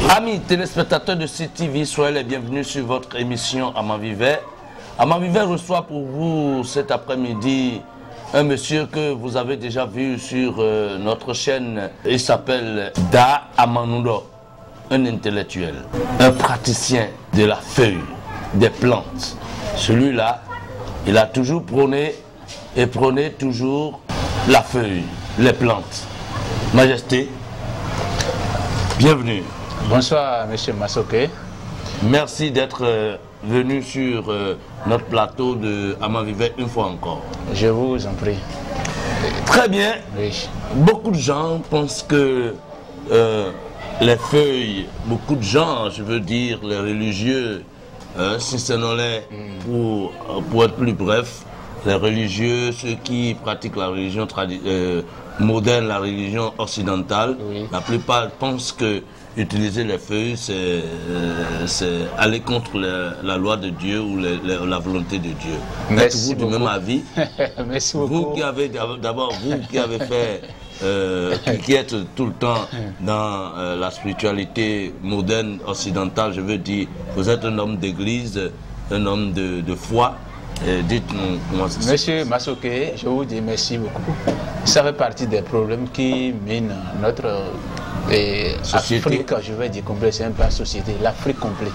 Amis téléspectateurs de CTV, soyez les bienvenus sur votre émission Amant Vivait. Amant Vivait reçoit pour vous cet après-midi un monsieur que vous avez déjà vu sur notre chaîne. Il s'appelle Da Amanundo, un intellectuel, un praticien de la feuille, des plantes. Celui-là, il a toujours prôné et prôné toujours la feuille, les plantes. Majesté, bienvenue. Bonsoir, monsieur Massoké. Merci d'être venu sur notre plateau de Amant Vivait une fois encore. Je vous en prie. Très bien. Oui. Beaucoup de gens pensent que les feuilles, beaucoup de gens, je veux dire les religieux, si ce n'est les, pour être plus bref, les religieux, ceux qui pratiquent la religion moderne, la religion occidentale, oui. La plupart pensent que utiliser les feuilles, c'est aller contre la loi de Dieu ou la volonté de Dieu. Êtes-vous du même avis? Merci beaucoup. Vous qui avez, d'abord, vous qui avez fait, qui êtes tout le temps dans la spiritualité moderne occidentale, je veux dire, vous êtes un homme d'église, un homme de foi. Dites-nous comment ça se passe. Monsieur Massoké, je vous dis merci beaucoup. Ça fait partie des problèmes qui minent notre Afrique, je vais dire complet, c'est un peu la société, l'Afrique complète.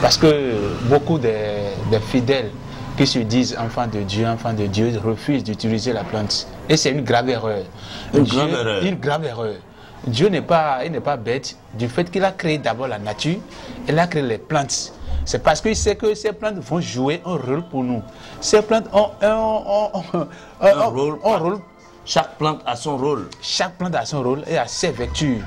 Parce que beaucoup des fidèles qui se disent enfants de Dieu refusent d'utiliser la plante. Et c'est une grave erreur. Une grave erreur. Dieu n'est pas bête du fait qu'il a créé d'abord la nature, il a créé les plantes. C'est parce qu'il sait que ces plantes vont jouer un rôle pour nous. Ces plantes ont un rôle. Chaque plante a son rôle. Chaque plante a son rôle et a ses vertus.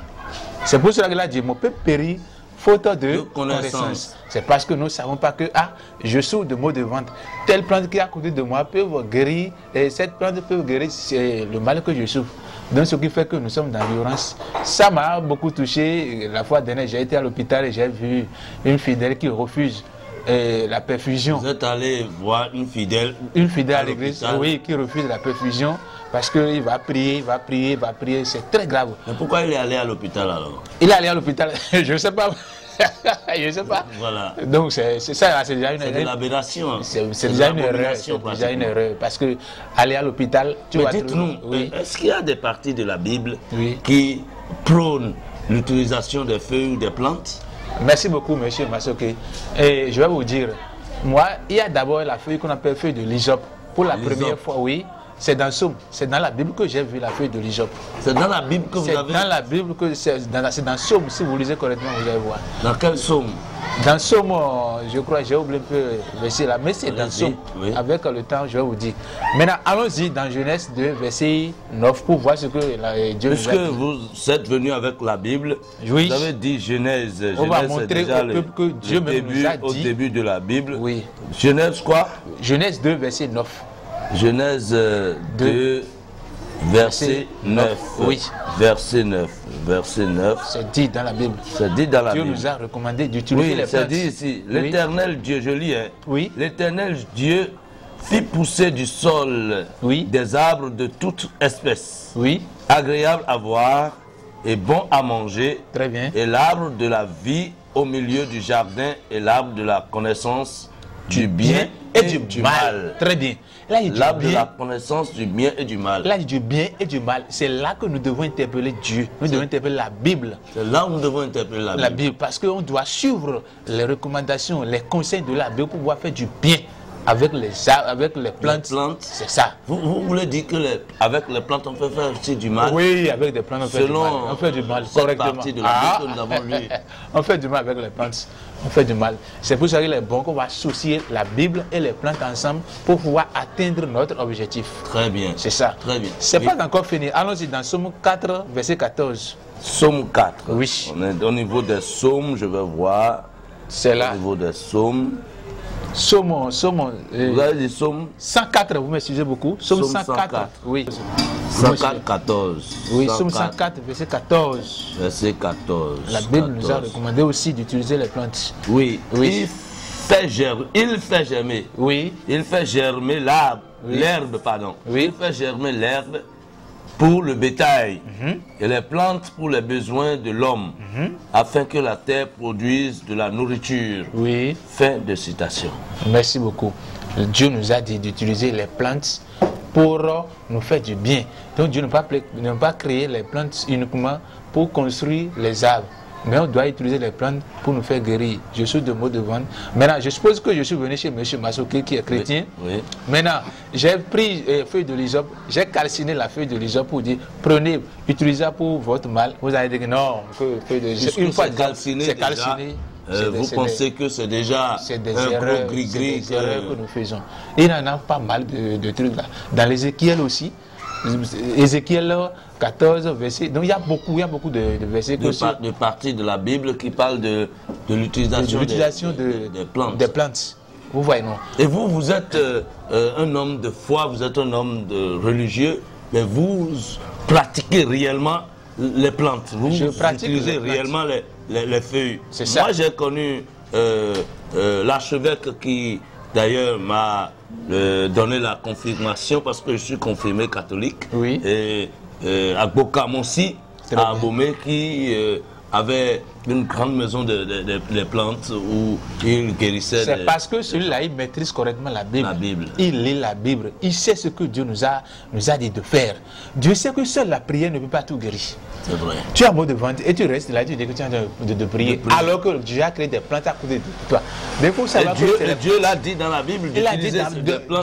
C'est pour cela qu'il a dit, mon peuple périt faute de connaissance. C'est parce que nous ne savons pas que, je souffre de maux de ventre. Telle plante qui est à côté de moi peut guérir, et cette plante peut guérir le mal que je souffre. Donc ce qui fait que nous sommes dans l'ignorance. Ça m'a beaucoup touché. La fois dernière, j'ai été à l'hôpital et j'ai vu une fidèle qui refuse la perfusion. Vous êtes allé voir une fidèle à l'église, oui, qui refuse la perfusion parce qu'il va prier, c'est très grave. Mais pourquoi il est allé à l'hôpital alors? Il est allé à l'hôpital, je ne sais pas. Je ne sais pas. Voilà. Donc c'est ça, c'est déjà une erreur. C'est de l'aberration. C'est déjà une erreur. C'est déjà une erreur. Parce que aller à l'hôpital, tu vas. Dites-nous, est-ce qu'il y a des parties de la Bible qui prônent l'utilisation des feuilles ou des plantes? Merci beaucoup, monsieur Massoké. Et je vais vous dire, moi, il y a d'abord la feuille qu'on appelle feuille de l'hysope. Pour la première fois, oui. C'est dans Somme, c'est dans la Bible que j'ai vu la feuille de l'hysope. C'est dans la Bible que vous avez vu? C'est dans la Bible que c'est dans Somme, si vous lisez correctement, vous allez voir. Dans quel Somme? Dans Somme, je crois, j'ai oublié un peu verset là, mais c'est dans Somme. Oui. Avec le temps, je vais vous dire. Maintenant, allons-y dans Genèse 2, verset 9, pour voir ce que Dieu nous a dit. Puisque vous êtes venu avec la Bible, oui. Vous avez dit Genèse. On va montrer au peuple que Dieu nous a dit. Au début de la Bible. Oui. Genèse quoi? Genèse 2, verset 9. Genèse 2, verset 9. Oui. Verset 9. Verset 9. C'est dit dans la Bible. C'est dit dans la Bible. Dieu nous a recommandé d'utiliser les plantes. C'est dit ici. L'éternel Dieu, je lis, Oui. L'éternel Dieu fit pousser du sol des arbres de toute espèce. Oui. Agréables à voir et bons à manger. Très bien. Et l'arbre de la vie au milieu du jardin et l'arbre de la connaissance du bien et du mal. Très bien. L'arbre de la connaissance du bien et du mal. Là, du bien et du mal. C'est là que nous devons interpeller Dieu. Nous devons interpeller la Bible. C'est là où nous devons interpeller la Bible. Parce qu'on doit suivre les recommandations, les conseils de la Bible pour pouvoir faire du bien avec les arbres, avec les plantes. C'est ça. Vous voulez dire que avec les plantes, on peut faire aussi du mal? Oui, avec des plantes, on fait du mal. On fait du mal, correctement. Partie de la Bible que nous avons lu. On fait du mal avec les plantes. On fait du mal. C'est pour ça qu'il est bon qu'on va associer la Bible et les plantes ensemble pour pouvoir atteindre notre objectif. Très bien. C'est ça. Très bien. C'est pas encore fini. Allons-y dans Somme 4, verset 14. Somme 4. Oui. On est au niveau des psaumes, je vais voir. C'est là. Au niveau des psaumes. Vous avez dit Somme 104, vous m'excusez beaucoup. Somme 104. Oui. 104, 14. Oui, Somme 104, verset 14. Verset 14. La Bible nous a recommandé aussi d'utiliser les plantes. Oui. Il fait germer. Oui. Il fait germer l'arbre l'herbe, pardon. Oui. Il fait germer l'herbe pour le bétail et les plantes pour les besoins de l'homme, afin que la terre produise de la nourriture. Oui. Fin de citation. Merci beaucoup. Dieu nous a dit d'utiliser les plantes pour nous faire du bien. Donc Dieu n'a pas créé les plantes uniquement pour construire les arbres. Mais on doit utiliser les plantes pour nous faire guérir. Je suis de mots de vente. Maintenant, je suppose que je suis venu chez M. Masoké qui est chrétien. Oui, oui. Maintenant, j'ai pris feuille de l'hysope, j'ai calciné la feuille de l'hysope pour dire prenez, utilisez ça pour votre mal. Vous allez dire non, que feuille de l'hysope. Une fois calciné, c'est calciné. Vous pensez que c'est déjà un gros gris-gris que nous faisons. Et il y en a pas mal de trucs là. Dans l'Ézéchiel aussi, Ézéchiel 14 versets. Donc il y a beaucoup de versets. De parties de la Bible qui parlent de l'utilisation des plantes. Vous voyez, non? Et vous, vous êtes un homme de foi, vous êtes un homme de religieux, mais vous pratiquez réellement les plantes. Vous utilisez réellement les feuilles. C'est ça. Moi, j'ai connu l'archevêque qui, d'ailleurs, m'a donné la confirmation parce que je suis confirmé catholique. Oui. Et à Bokamonsi, à Abomey, qui avait une grande maison de plantes où il guérissait. C'est parce que celui-là, il maîtrise correctement la Bible. Il lit la Bible. Il sait ce que Dieu nous a dit de faire. Dieu sait que seule la prière ne peut pas tout guérir. C'est vrai. Tu as un mot de vente et tu restes là, tu dis que tu es en train de prier. Alors que Dieu a créé des plantes à côté de toi. Mais il faut savoir que Dieu l'a dit dans la Bible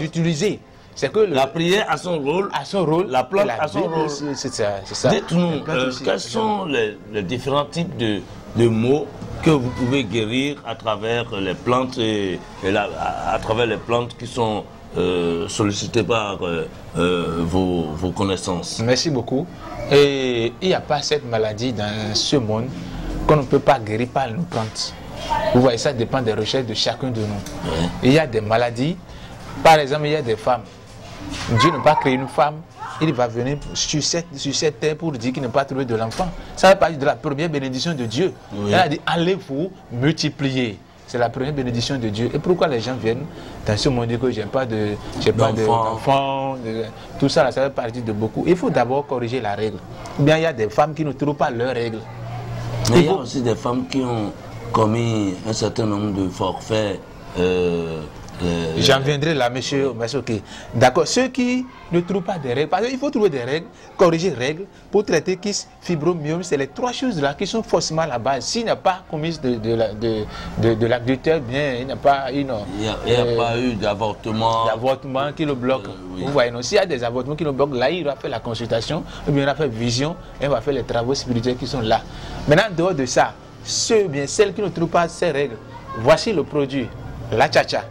d'utiliser. C'est que la prière a son rôle, la plante a son rôle. C'est ça. Dites-nous, quels sont les différents types de maux que vous pouvez guérir à travers les plantes à travers les plantes qui sont sollicitées par vos connaissances. Merci beaucoup. Et il n'y a pas cette maladie dans ce monde qu'on ne peut pas guérir par nos plantes. Vous voyez, ça dépend des recherches de chacun de nous. Oui. Il y a des maladies, par exemple, il y a des femmes. Dieu n'a pas créé une femme, il va venir sur cette terre pour dire qu'il n'a pas trouvé de l'enfant. Ça fait partie de la première bénédiction de Dieu. Oui. Elle a dit, allez-vous multiplier. C'est la première bénédiction de Dieu. Et pourquoi les gens viennent dans ce monde dire que je n'ai pas d'enfant, tout ça, ça fait partie de beaucoup. Il faut d'abord corriger la règle. Ou bien il y a des femmes qui ne trouvent pas leurs règles. Mais il y a aussi des femmes qui ont commis un certain nombre de forfaits. J'en viendrai là, monsieur Massoké. D'accord. Ceux qui ne trouvent pas des règles, parce qu'il faut trouver des règles, corriger les règles pour traiter kyste, fibromyome. C'est les trois choses là qui sont forcément à la base. S'il n'y a pas commis de l'adultère, bien, il n'y a pas une. Il n'y a pas eu d'avortement. D'avortement qui le bloque. Oui. Vous voyez, s'il y a des avortements qui le bloquent, là, il va faire la consultation, ou bien il va faire vision, et il va faire les travaux spirituels qui sont là. Maintenant, dehors de ça, celles qui ne trouvent pas ces règles, voici le produit, la tcha-tcha.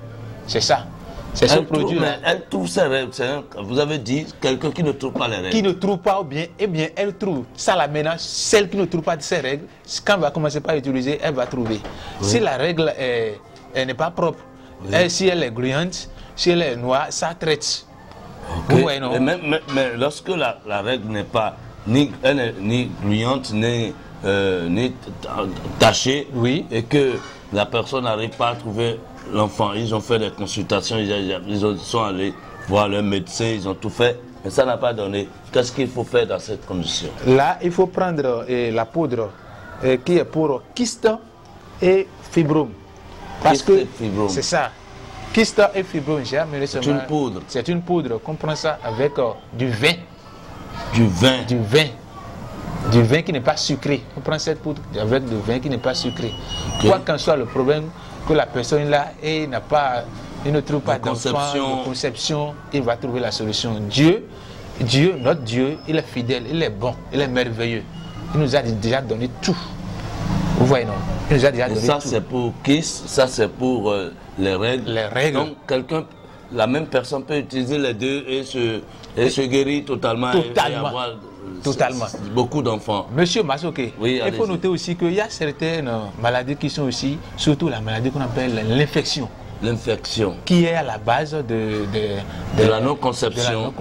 C'est ça. C'est ce produit-là. Elle trouve ses règles. Vous avez dit quelqu'un qui ne trouve pas les règles. Qui ne trouve pas ou bien, eh bien, elle trouve. Ça, la ménage, celle qui ne trouve pas ses règles, quand elle va commencer par utiliser, elle va trouver. Oui. Si la règle n'est pas propre, oui. Si elle est gluante, si elle est noire, ça traite. Okay. Voyez, non? Mais lorsque la règle n'est pas ni gluante, ni tachée, oui. Et que la personne n'arrive pas à trouver l'enfant, ils ont fait des consultations, ils sont allés voir leur médecin, ils ont tout fait, mais ça n'a pas donné. Qu'est-ce qu'il faut faire dans cette condition? Là, il faut prendre la poudre qui est pour kyste et fibrome. Parce que c'est ça. Kyste et fibrome, j'ai amené c'est une poudre. C'est une poudre. On prend ça avec du vin. Du vin. Du vin. Du vin qui n'est pas sucré. On prend cette poudre avec du vin qui n'est pas sucré. Okay. Quoi qu'en soit le problème, que la personne là il ne trouve pas d'enfant, de conception, il va trouver la solution. Dieu, notre Dieu, il est fidèle, il est bon, il est merveilleux. Il nous a déjà donné tout. Vous voyez, non? Il nous a déjà donné tout. Ça c'est pour kyste, ça c'est pour les règles. Les règles. Donc la même personne peut utiliser les deux et se guérir totalement. Totalement. Beaucoup d'enfants. Monsieur Massoké, oui, il faut noter aussi qu'il y a certaines maladies qui sont aussi, surtout la maladie qu'on appelle l'infection. l'infection. Qui est à la base de la non-conception.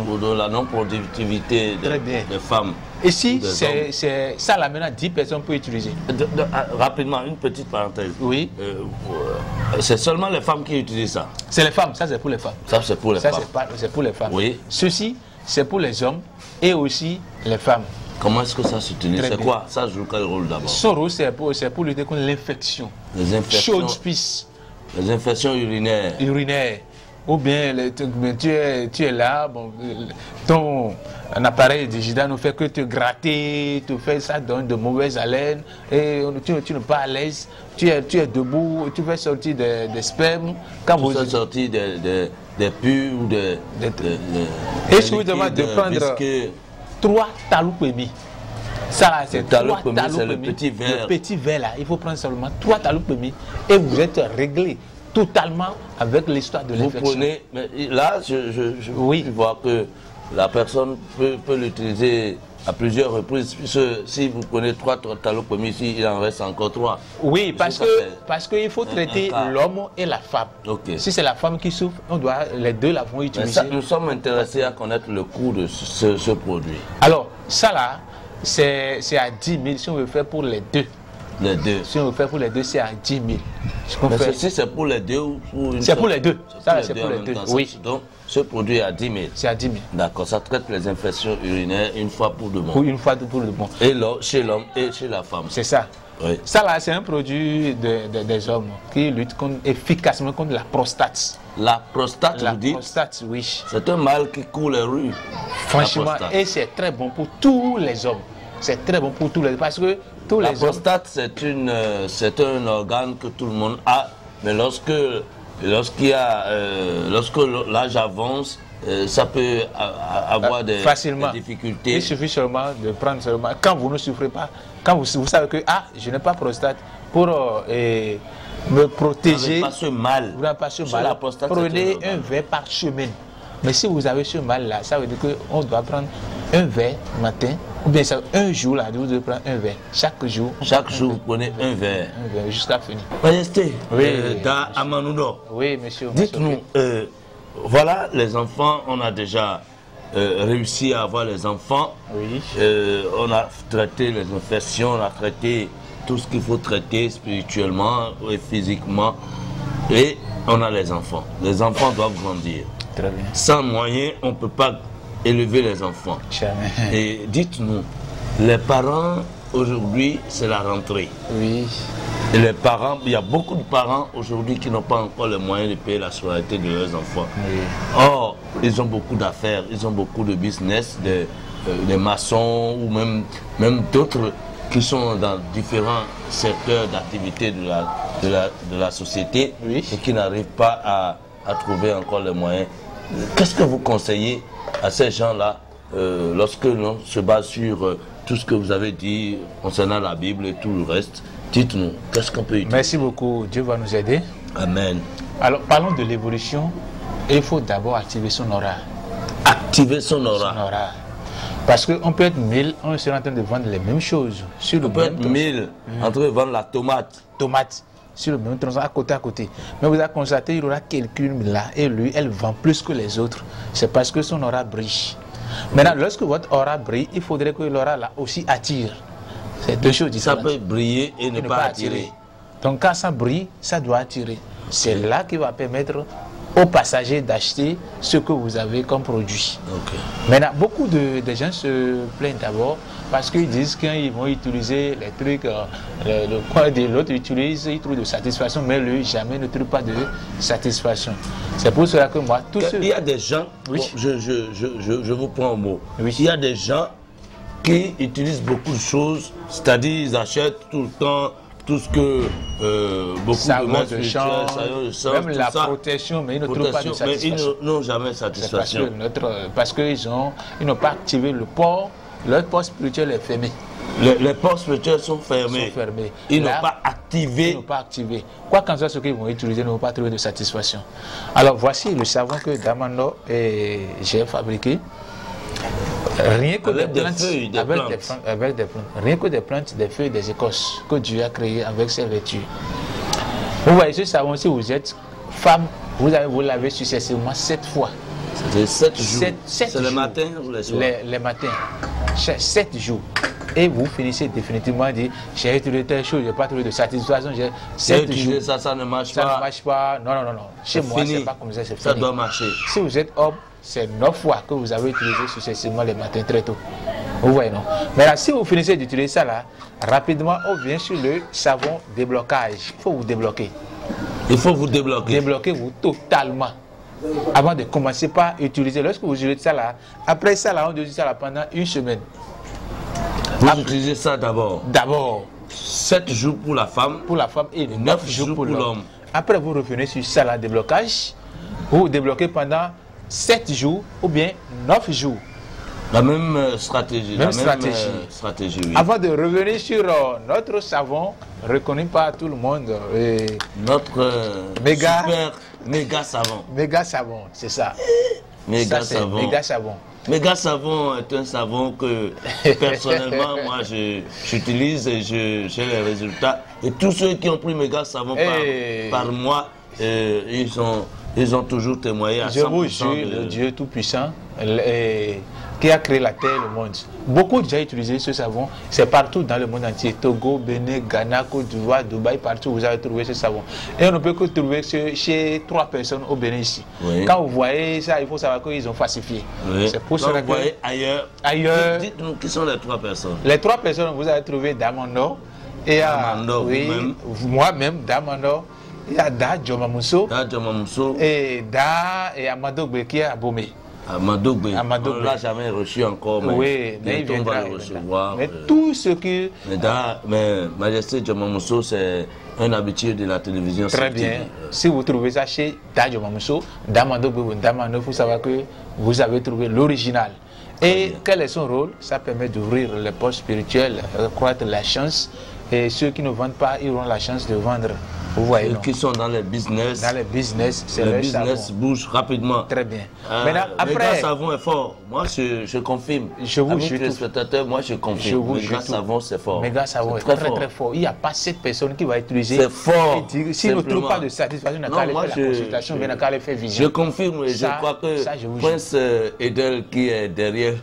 Ou de la non-productivité des femmes. Ici, c'est ça là maintenant 10 personnes peuvent utiliser. Rapidement, une petite parenthèse. Oui. C'est seulement les femmes qui utilisent ça. C'est les femmes, ça c'est pour les femmes. Ça c'est pour les femmes. C'est pour les femmes. Oui. Ceci, c'est pour les hommes et aussi les femmes. Comment est-ce que ça s'utilise? C'est quoi? Ça joue quel rôle d'abord? Son rôle, c'est pour lutter contre l'infection. Les infections. Chaude pisse. Les infections urinaires. Ou bien tu es là, bon, ton appareil digital ne fait que te gratter, ça donne de mauvaises haleines et tu n'es pas à l'aise, tu es debout, tu fais sortir des spermes. Quand vous faites sortir des pus ou des et je vous demande de prendre 3 taloupémis. Ça là, c'est 3 taloupémis. Le petit verre là, il faut prendre seulement 3 taloupémis et vous êtes réglé totalement avec l'histoire de l'infection. Vous prenez, mais là, je vois que la personne peut l'utiliser à plusieurs reprises, puisque si vous prenez 3 taloupémis ici, il en reste encore 3. Oui, parce qu'il faut traiter l'homme et la femme. Okay. Si c'est la femme qui souffre, les deux la vont utiliser. Nous sommes intéressés à connaître le coût de ce produit. Alors, ça là, c'est à 10 000 si on veut faire pour les deux. Les deux. Si on veut faire pour les deux, c'est à 10 000. Mais ceci, c'est pour les deux ou pour une? C'est pour les deux. Ça, c'est pour les deux. Oui. Donc, ce produit est à 10 000. C'est à 10 000. D'accord, ça traite les infections urinaires une fois pour de bon. Pour une fois pour de bon. Et chez l'homme et chez la femme. C'est ça. Oui. Ça là, c'est un produit des hommes qui lutte efficacement contre la prostate. La prostate, vous dites? La prostate, oui. C'est un mal qui court les rues. Franchement, et c'est très bon pour tous les hommes. C'est très bon pour tous les hommes. Parce que la prostate, c'est un organe que tout le monde a, mais lorsque l'âge avance, ça peut avoir des difficultés. Il suffit seulement de prendre seulement, quand vous ne souffrez pas, quand vous savez que je n'ai pas prostate, pour me protéger, vous n'avez pas ce mal. La prostate, prenez un verre par semaine. Mais si vous avez ce mal-là, ça veut dire qu'on doit prendre un verre matin, ou bien ça, un jour, là, vous devez prendre un verre. Chaque jour. Chaque jour, vous prenez un verre. Un verre, jusqu'à finir. Majesté, dans Amanoudo. Oui, monsieur. Dites-nous, voilà les enfants, on a déjà réussi à avoir les enfants. Oui. On a traité les infections, on a traité tout ce qu'il faut traiter spirituellement et physiquement. Et on a les enfants. Les enfants doivent grandir. Très bien. Sans moyens, on ne peut pas élever les enfants. Jamais. Et dites-nous, les parents, aujourd'hui, c'est la rentrée. Oui. Et les parents, il y a beaucoup de parents aujourd'hui qui n'ont pas encore les moyens de payer la scolarité de leurs enfants. Oui. Or, ils ont beaucoup d'affaires, ils ont beaucoup de business, des maçons ou même d'autres qui sont dans différents secteurs d'activité de la société, oui, et qui n'arrivent pas à trouver encore les moyens. Qu'est-ce que vous conseillez à ces gens-là lorsque l'on se base sur tout ce que vous avez dit concernant la Bible et tout le reste? Dites-nous, qu'est-ce qu'on peut utiliser? Merci beaucoup, Dieu va nous aider. Amen. Alors, parlons de l'évolution. Il faut d'abord activer son aura. Activer son aura. Son aura. Parce qu'on peut être 1000, on sera en train de vendre les mêmes choses. Sur le on peut être 1000 en train de vendre la tomate. Sur le même tronçon, à côté. Mais vous avez constaté, il y aura quelqu'un là, et lui, elle vend plus que les autres. C'est parce que son aura brille. Maintenant, lorsque votre aura brille, il faudrait que l'aura là aussi attire. C'est deux choses différentes. Ça peut briller et ne pas attirer. Donc quand ça brille, ça doit attirer. C'est là qui va permettre aux passagers d'acheter ce que vous avez comme produit. Okay. Maintenant, beaucoup de gens se plaignent d'abord parce qu'ils disent qu'ils vont utiliser les trucs, le coin de l'autre utilise, ils trouvent de satisfaction, mais lui, jamais ne trouve pas de satisfaction. C'est pour cela que moi, Il y a des gens, oui, bon, je vous prends au mot, oui, il y a des gens qui utilisent beaucoup de choses, c'est-à-dire ils achètent tout le temps tout ce que beaucoup de champ, même la protection, mais ils ne trouvent pas de satisfaction. Mais ils n'ont jamais satisfaction. Parce qu'ils n'ont pas activé le port, leur port spirituel est fermé. Les ports spirituels sont fermés. Ils n'ont pas activé. Ils n'ont pas activé. Quoi qu'en soit ce qu'ils vont utiliser, ils n'ont pas trouvé de satisfaction. Alors voici le savon que Damano et j'ai fabriqué. Rien que des plantes, avec des plantes, rien que des plantes, des feuilles, des écorces que Dieu a créées avec ses vertus. Vous voyez ce savon, si vous êtes femme, vous allez vous laver successivement 7 fois. C'est 7 jours. 7 c'est le matin ou les soirs? Les matins. 7 jours. Et vous finissez définitivement de dire, j'ai trouvé telle chose, je n'ai pas trouvé de satisfaction. 7 jours. Ça ne marche Ça pas. ne marche pas. Non. Chez moi, c'est pas comme ça, c'est fini. Ça doit marcher. Si vous êtes homme, c'est 9 fois que vous avez utilisé successivement les matins très tôt. Vous voyez, non? Mais là, si vous finissez d'utiliser ça là, rapidement, on vient sur le savon déblocage. Il faut vous débloquer. Il faut vous débloquer. Débloquez-vous totalement. Avant de commencer par utiliser. Lorsque vous utilisez ça là, après ça là, on utilise ça là pendant une semaine. Vous utilisez ça d'abord. D'abord. 7 jours pour la femme. Pour la femme et 9 jours pour l'homme. Après, vous revenez sur ça là, déblocage. Vous débloquez pendant 7 jours ou bien 9 jours. La même stratégie. Même stratégie, oui. Avant de revenir sur notre savon, reconnu par tout le monde. Notre super méga savon. Méga savon, c'est ça. Méga ça, savon. Méga savon. Méga savon est un savon que personnellement, moi, j'utilise et j'ai les résultats. Et tous ceux qui ont pris méga savon par mois, ils ont toujours témoigné à 100%. Je vous jure, le Dieu Tout-Puissant qui a créé la terre et le monde. Beaucoup ont déjà utilisé ce savon. C'est partout dans le monde entier. Togo, Bénin, Ghana, Côte d'Ivoire, Dubaï, partout vous avez trouvé ce savon. Et on ne peut que trouver chez 3 personnes au Bénin ici. Oui. Quand vous voyez ça, il faut savoir qu'ils ont falsifié. Oui. C'est pour ça que vous voyez ailleurs. Dites-nous qui sont les 3 personnes. Les 3 personnes, vous avez trouvé Damando. Et moi-même, Damando. Il y a Da Djomamuso. Et Da et Amadogbe qui est à Bomé. Amadogbe. On ne l'a jamais reçu encore, mais oui, mais il va le recevoir. Mais tout ce qui... Mais Majesté Djomamuso, c'est un habitué de la télévision. Très bien. Si vous trouvez ça chez Da Djomamuso, Damandogbe, il faut savoir que vous avez trouvé l'original. Et quel est son rôle? Ça permet d'ouvrir les portes spirituelles, croître la chance. Et ceux qui ne vendent pas, ils auront la chance de vendre. Vous voyez, qui sont dans les business. Dans les business, c'est le business bouge rapidement. Très bien. Maintenant, après, le savon est fort. Moi, je confirme. Je vous jure. Les spectateurs, moi, je confirme. Le savon, c'est fort. Méga savon est très fort. Il n'y a pas cette personne qui va utiliser. C'est fort. S'il ne trouve pas de satisfaction, il n'a qu'à aller faire la consultation, il n'a qu'à aller faire vision. Je confirme et je crois que Prince Edel, qui est derrière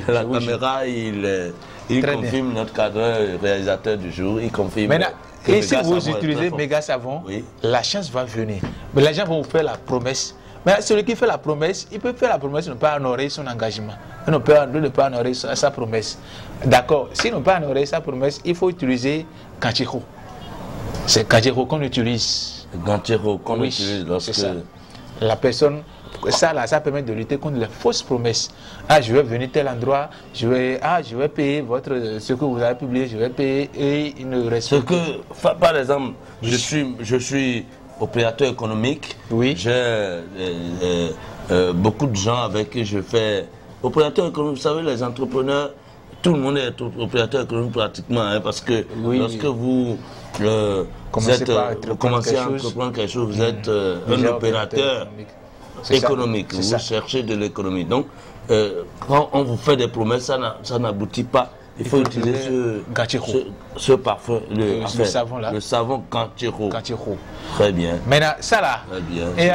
la caméra, il confirme notre cadre réalisateur du jour. Il confirme. Et si vous utilisez méga savon, la chance va venir. Mais les gens vont vous faire la promesse. Mais celui qui fait la promesse, il peut faire la promesse de ne pas honorer son engagement. Il ne peut pas honorer sa promesse. D'accord. S'il ne peut pas honorer sa promesse, il faut utiliser Kanchiro. C'est Kanchiro qu'on utilise. Kanchiro qu'on utilise lorsque... La personne... Ça permet de lutter contre les fausses promesses. Ah, je vais venir tel endroit, je vais payer ce que vous avez publié, je vais payer et il ne reste pas. Par exemple, je suis opérateur économique. Oui. J'ai beaucoup de gens avec qui je fais. Opérateur économique, vous savez, les entrepreneurs, tout le monde est opérateur économique pratiquement, hein, parce que lorsque vous commencez à entreprendre quelque chose, vous êtes un opérateur économique, vous cherchez de l'économie. Donc, quand on vous fait des promesses, ça n'aboutit pas. Il faut utiliser ce parfum, le savon Kanchiro. Très bien. Maintenant, ça là, très bien. Et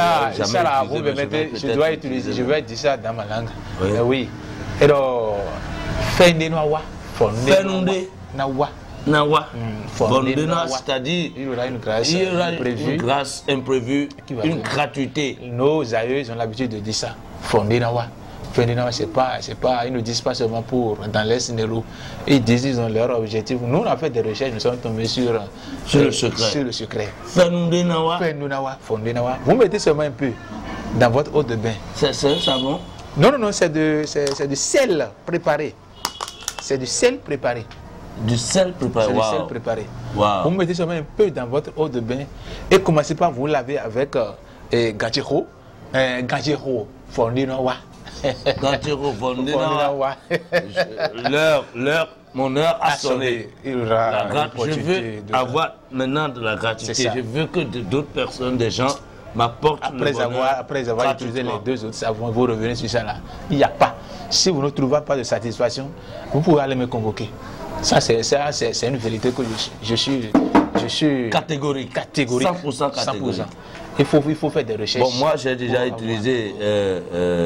ça là, vous me mettez, je dois utiliser, je vais dire ça dans ma langue. Oui. Et donc, Fende Nawa. Nawa. C'est-à-dire il y aura une grâce imprévue, une gratuité. Nos aïeux ont l'habitude de dire ça. Fondé Nawa. Fondé Nawa, c'est pas, ils ne disent pas seulement pour dans l'Est Nérou. Ils disent, ils ont leur objectif. Nous, on a fait des recherches, nous sommes tombés sur le secret. Fondé Nawa. Fondé Nawa. Vous mettez seulement un peu dans votre eau de bain. C'est un savon? Non, c'est du sel préparé. C'est du sel préparé. Du sel préparé. Du sel préparé. Wow. Vous mettez seulement un peu dans votre eau de bain et commencez par vous laver avec Kanchiro. Kanchiro Fondé Nawa. Kanchiro Fondé Nawa. Mon heure a sonné. Je veux avoir maintenant de la gratuité. Je veux que d'autres personnes, des gens m'apportent après avoir utilisé les 2 autres savons, vous revenez sur ça là. Il n'y a pas. Si vous ne trouvez pas de satisfaction, vous pouvez aller me convoquer. Ça, c'est une vérité que je suis catégorique. 100% catégorique. Il faut faire des recherches. Bon, moi j'ai déjà utilisé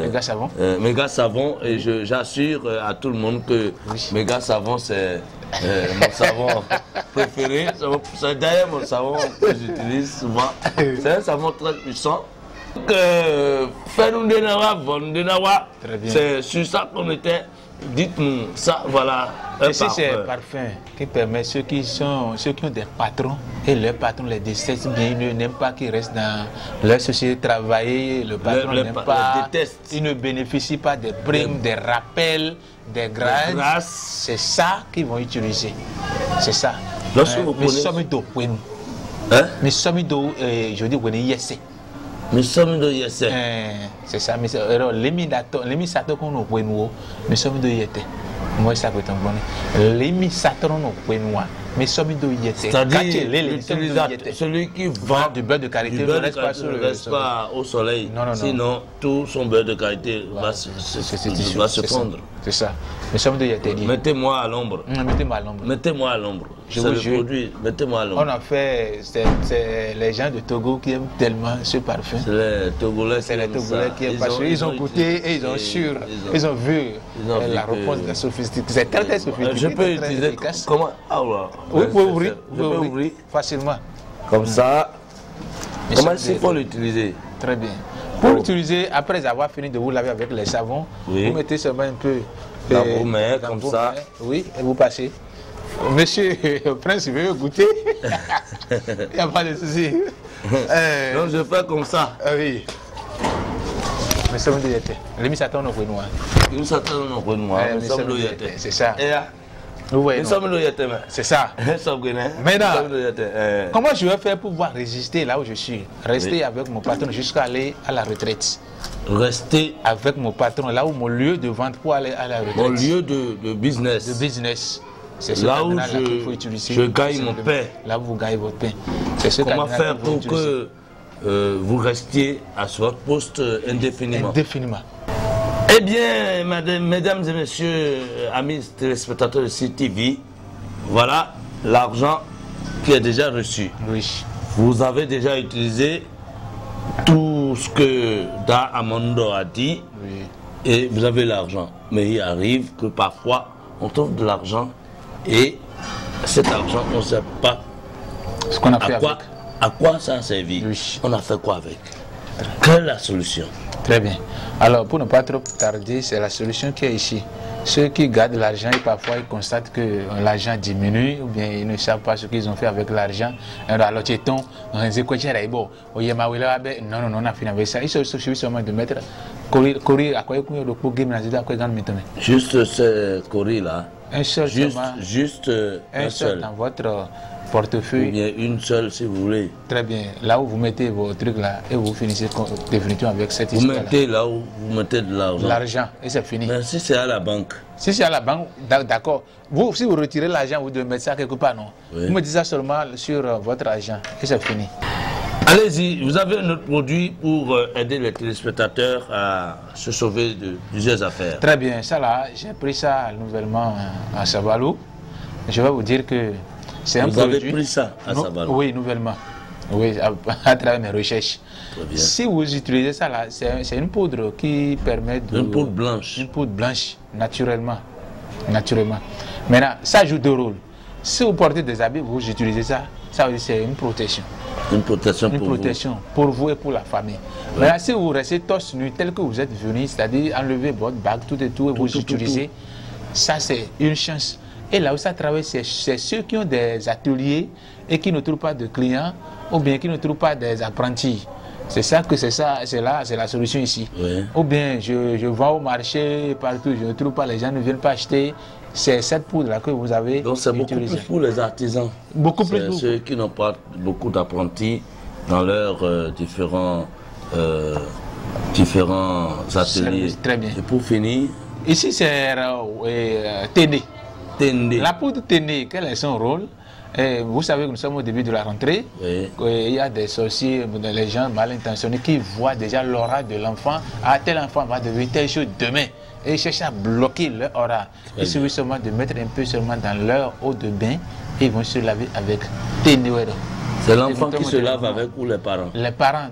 Méga Savon. Méga Savon et j'assure à tout le monde que Méga Savon c'est mon savon préféré. C'est d'ailleurs mon savon que j'utilise souvent. C'est un savon très puissant. C'est sur ça qu'on était. Dites-nous ça, voilà. Ici, c'est un parfum qui permet ceux qui ont des patrons et leurs patrons les détestent bien, ils n'aiment pas qu'ils restent dans leur société travailler, le patron n'aime pas, ils ne bénéficient pas des primes, des rappels, des grâces. C'est ça qu'ils vont utiliser. C'est ça. Mais sommes d'eau, mais sommes d'eau, je dis, mais sommes de Yesse. C'est ça, mais l'émissateur qu'on a pour nous, mais sommes de Yette. Moi, ça peut être bon. L'émissateur qu'on a pour nous, mais sommes de Yette. C'est-à-dire celui qui vend du beurre de karité ne reste pas au soleil. Non. Sinon, tout son beurre de karité va se fondre. C'est ça. Mais sommes de Yette. Mettez-moi à l'ombre. Mettez-moi à l'ombre. Mettez-moi à l'ombre. Je vous jure. Mettez-moi à l'ombre. On a fait, c'est les gens de Togo qui aiment tellement ce parfum. C'est les Togolais qui aiment parce qu'ils ont goûté et ils ont vu la réponse de sophistique. C'est très sophistiqué. Je peux utiliser comment? Oui, vous pouvez ouvrir facilement. Comme ça. Comment il faut l'utiliser? Très bien. Pour l'utiliser, après avoir fini de vous laver avec les savons, vous mettez seulement un peu dans vos mains, comme ça. Oui, et vous passez. Monsieur Prince veut goûter. Il n'y a pas de souci. Donc je fais comme ça. Oui. Mais ça me dit l'émissateur nous noir. L'émissateur nous noir. C'est ça. Vous voyez. C'est ça. Maintenant, comment je vais faire pour pouvoir résister là où je suis? Rester avec mon patron jusqu'à aller à la retraite. Rester avec mon patron là où mon lieu de vente pour aller à la retraite. Mon lieu de business. De business. C'est là où je gagne mon pain. Là où vous gagnez votre pain. Comment faire pour que vous restiez à votre poste indéfiniment? Indéfiniment. Eh bien, mesdames et messieurs, amis téléspectateurs de CTV, voilà l'argent qui est déjà reçu. Oui. Vous avez déjà utilisé tout ce que Da Amondo a dit, oui. Et vous avez l'argent. Mais il arrive que parfois, on trouve de l'argent et cet argent, on ne sait pas ce qu'on a fait avec. À quoi ça a servi? Oui. On a fait quoi avec? Quelle est la solution? Très bien. Alors, pour ne pas trop tarder, c'est la solution qui est ici. Ceux qui gardent l'argent, et parfois ils constatent que l'argent diminue, ou bien ils ne savent pas ce qu'ils ont fait avec l'argent. Alors, non, on a fini avec ça. Il suffit seulement de mettre courir à quoi juste ce courir là. Un seul, juste un seul dans votre portefeuille. Ou bien une seule si vous voulez. Très bien. Là où vous mettez vos trucs là et vous finissez définitivement avec cette histoire. Vous mettez là où vous mettez de l'argent. L'argent et c'est fini. Mais si c'est à la banque. Si c'est à la banque, d'accord. Vous, si vous retirez l'argent, vous devez mettre ça quelque part, non? Oui. Vous mettez ça seulement sur votre argent et c'est fini. Allez-y, vous avez un autre produit pour aider les téléspectateurs à se sauver de plusieurs affaires. Très bien, ça là, j'ai pris ça nouvellement à Sabalou. Je vais vous dire que c'est un produit. Vous avez pris ça à Sabalou? Oui, nouvellement. Oui, à travers mes recherches. Si vous utilisez ça là, c'est une poudre qui permet de... Une poudre blanche. Une poudre blanche, naturellement. Maintenant, ça joue deux rôles. Si vous portez des habits, vous utilisez ça, ça veut dire c'est une protection. Une protection pour vous et pour la famille. Ouais. Maintenant, si vous restez torse nu tel que vous êtes venu, c'est-à-dire enlever votre bague, tout et tout, et vous utilisez, ça c'est une chance. Et là où ça travaille, c'est ceux qui ont des ateliers et qui ne trouvent pas de clients, ou bien qui ne trouvent pas des apprentis. C'est la solution ici. Ouais. Ou bien je vends au marché partout, je ne trouve pas, les gens ne viennent pas acheter. C'est cette poudre-là que vous avez. Donc c'est beaucoup plus pour les artisans. Beaucoup plus pour ceux qui n'ont pas beaucoup d'apprentis dans leurs différents ateliers. Très bien. Et pour finir. Ici c'est Téné. La poudre Téné, quel est son rôle? Vous savez que nous sommes au début de la rentrée. Oui. Il y a des sorciers, les gens mal intentionnés qui voient déjà l'aura de l'enfant. Ah, tel enfant va devenir telle chose demain. Et ils cherchent à bloquer leur aura. Il suffit seulement de mettre un peu seulement dans leur eau de bain et ils vont se laver avec Téné. C'est l'enfant qui se lave avec ou les parents? Les parents,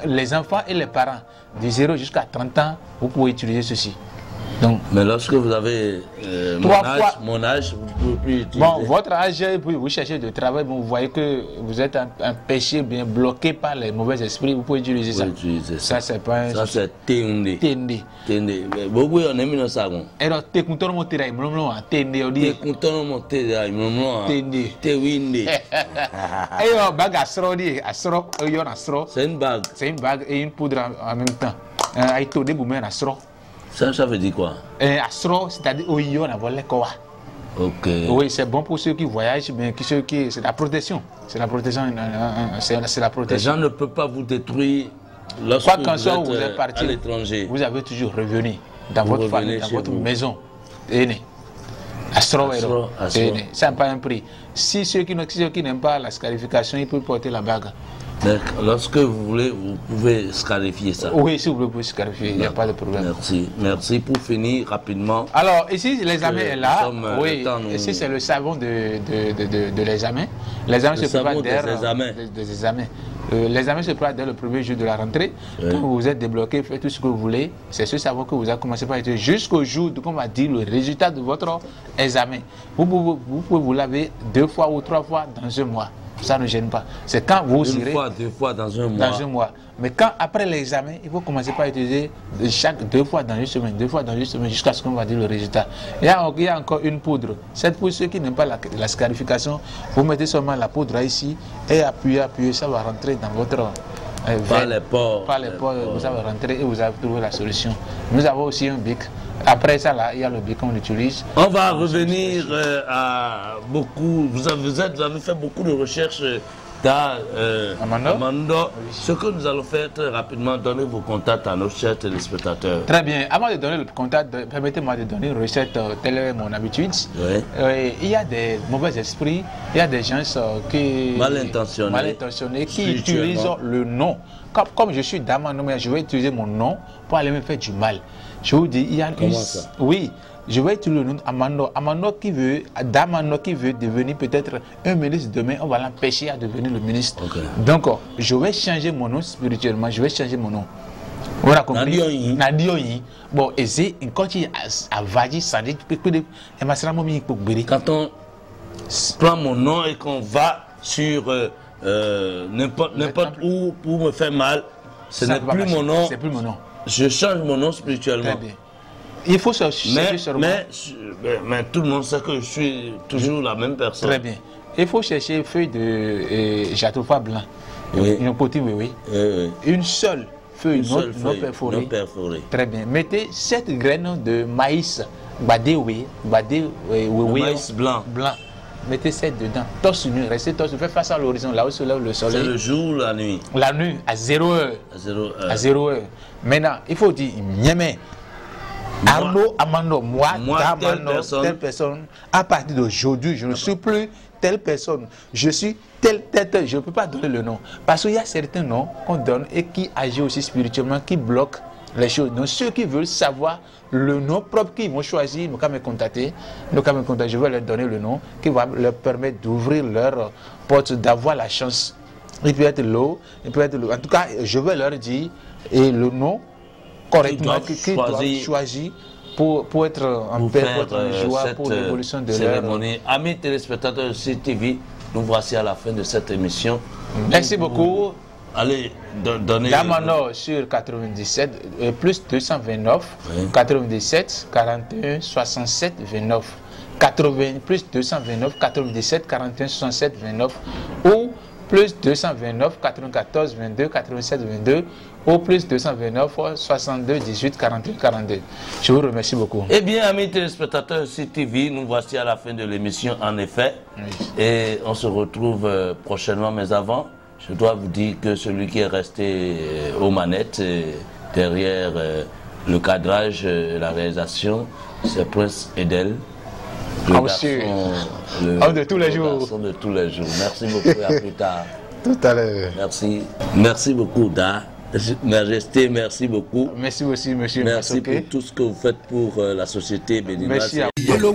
les enfants et les parents, de 0 jusqu'à 30 ans, vous pouvez utiliser ceci. Donc, mais lorsque vous avez mon âge, vous ne pouvez plus utiliser. Bon, votre âge, vous cherchez de travail, bon, vous voyez que vous êtes un péché bien bloqué par les mauvais esprits, vous pouvez utiliser ça. Ça, c'est pas un... Ça, c'est TND. TND. Beaucoup on aime dans ça. Alors, t'es content de monter là, TND, on dit. T'es content de monter là, TND. TND. Et un bague astro, c'est une bague. C'est une bague et une poudre en même temps. Aïto de boumer astro. Ça veut dire quoi? Astro, c'est-à-dire on a volé quoi. Ok. Oui, c'est bon pour ceux qui voyagent, mais c'est la protection. C'est la protection. C'est la protection. Les gens ne peuvent pas vous détruire lorsque vous êtes parti à l'étranger. Vous avez toujours revenu dans votre famille, dans votre maison. Astro, ça n'a pas un prix. Si ceux qui n'aiment pas la scarification, ils peuvent porter la bague. Lorsque vous voulez, vous pouvez scarifier ça. Oui, si vous voulez, vous pouvez scarifier, il n'y a pas de problème. Merci. Merci. Pour finir rapidement. Alors, ici, l'examen est là. Oui, ici, c'est le savon de l'examen. L'examen se prépare des examens. L'examen se prépare dès le premier jour de la rentrée. Oui. Quand vous êtes débloqué, faites tout ce que vous voulez. C'est ce savon que vous avez commencé par utiliser jusqu'au jour, comme on va dire, le résultat de votre examen. Vous pouvez vous laver 2 fois ou 3 fois dans un mois. Ça ne gêne pas. C'est quand vous irez... 2 fois dans un mois. Dans un mois. Mais quand, après l'examen, il faut commencer par utiliser chaque 2 fois dans une semaine, 2 fois dans une semaine, jusqu'à ce qu'on va dire le résultat. Il y a encore une poudre. Cette poudre, ceux qui n'aiment pas la scarification, vous mettez seulement la poudre ici et appuyez, ça va rentrer dans votre... Par les pores. Par les pores, vous allez rentrer et vous avez trouvé la solution. Nous avons aussi un bic. Après ça, là, il y a le bic qu'on utilise. On va revenir à beaucoup. Vous avez fait beaucoup de recherches dans Amando. Oui. Ce que nous allons faire très rapidement, donner vos contacts à nos chers téléspectateurs. Très bien. Avant de donner le contact, permettez-moi de donner une recette, telle est mon habitude. Oui. Il y a des mauvais esprits, il y a des gens qui mal intentionnés qui utilisent le nom. Comme je suis d'Amando, mais je vais utiliser mon nom pour aller me faire du mal. Je vous dis, il y a Comment ça? Oui, je vais utiliser le nom d'Amando. Amando qui veut devenir peut-être un ministre demain, on va l'empêcher à devenir le ministre. Okay. Donc, je vais changer mon nom spirituellement, je vais changer mon nom. On a compris? Nadioyi. Bon, et c'est une continue à vager, ça dit que quand on prend mon nom et qu'on va sur n'importe où pour me faire mal, ce n'est plus mon nom. C'est plus mon nom. Je change mon nom spirituellement. Très bien. Il faut se chercher sur moi. Mais tout le monde sait que je suis toujours la même personne. Très bien. Il faut chercher feuille de jatoufa blanc. Oui. Une petite, oui. Une seule feuille non perforée. Très bien. Mettez 7 graines de maïs. Maïs blanc. Mettez 7 dedans. Torse nu, restez torse nu. Faites face à l'horizon, là où se lève le soleil. C'est le jour ou la nuit? La nuit, à 0 heure. À 0 heure. Maintenant, il faut dire, Niamey, Arnaud, Amando, moi telle personne, à partir d'aujourd'hui, je ne suis plus telle personne. Je suis telle. Je ne peux pas donner le nom. Parce qu'il y a certains noms qu'on donne et qui agissent aussi spirituellement, qui bloquent les choses. Donc, ceux qui veulent savoir le nom propre qu'ils vont choisir, ils n'ont qu'à me contacter. Je vais leur donner le nom qui va leur permettre d'ouvrir leur porte, d'avoir la chance. Il peut être l'eau, il peut être l'eau. En tout cas, je vais leur dire et le nom correctement qu'ils doivent choisir pour être en paix, pour être en joie, pour l'évolution de cérémonie. Amis téléspectateurs de CTV, nous voici à la fin de cette émission. Merci beaucoup. Allez, donnez... Damano sur 97, plus 229, oui. 97, 41, 67, 29. 80, plus 229, 97, 41, 67, 29. Ou plus 229, 94, 22, 87, 22. Ou plus 229, 62, 18, 41, 42. Je vous remercie beaucoup. Eh bien, amis téléspectateurs de CTV, nous voici à la fin de l'émission, en effet. Oui. Et on se retrouve prochainement, mais avant... Je dois vous dire que celui qui est resté aux manettes, derrière le cadrage, la réalisation, c'est Prince Edel. Homme de tous les jours. De tous les jours. Merci beaucoup et à plus tard. Tout à l'heure. Merci. Merci beaucoup, Da. Majesté, merci beaucoup. Merci aussi, monsieur. Merci pour tout ce que vous faites pour la société béninoise. Merci à vous.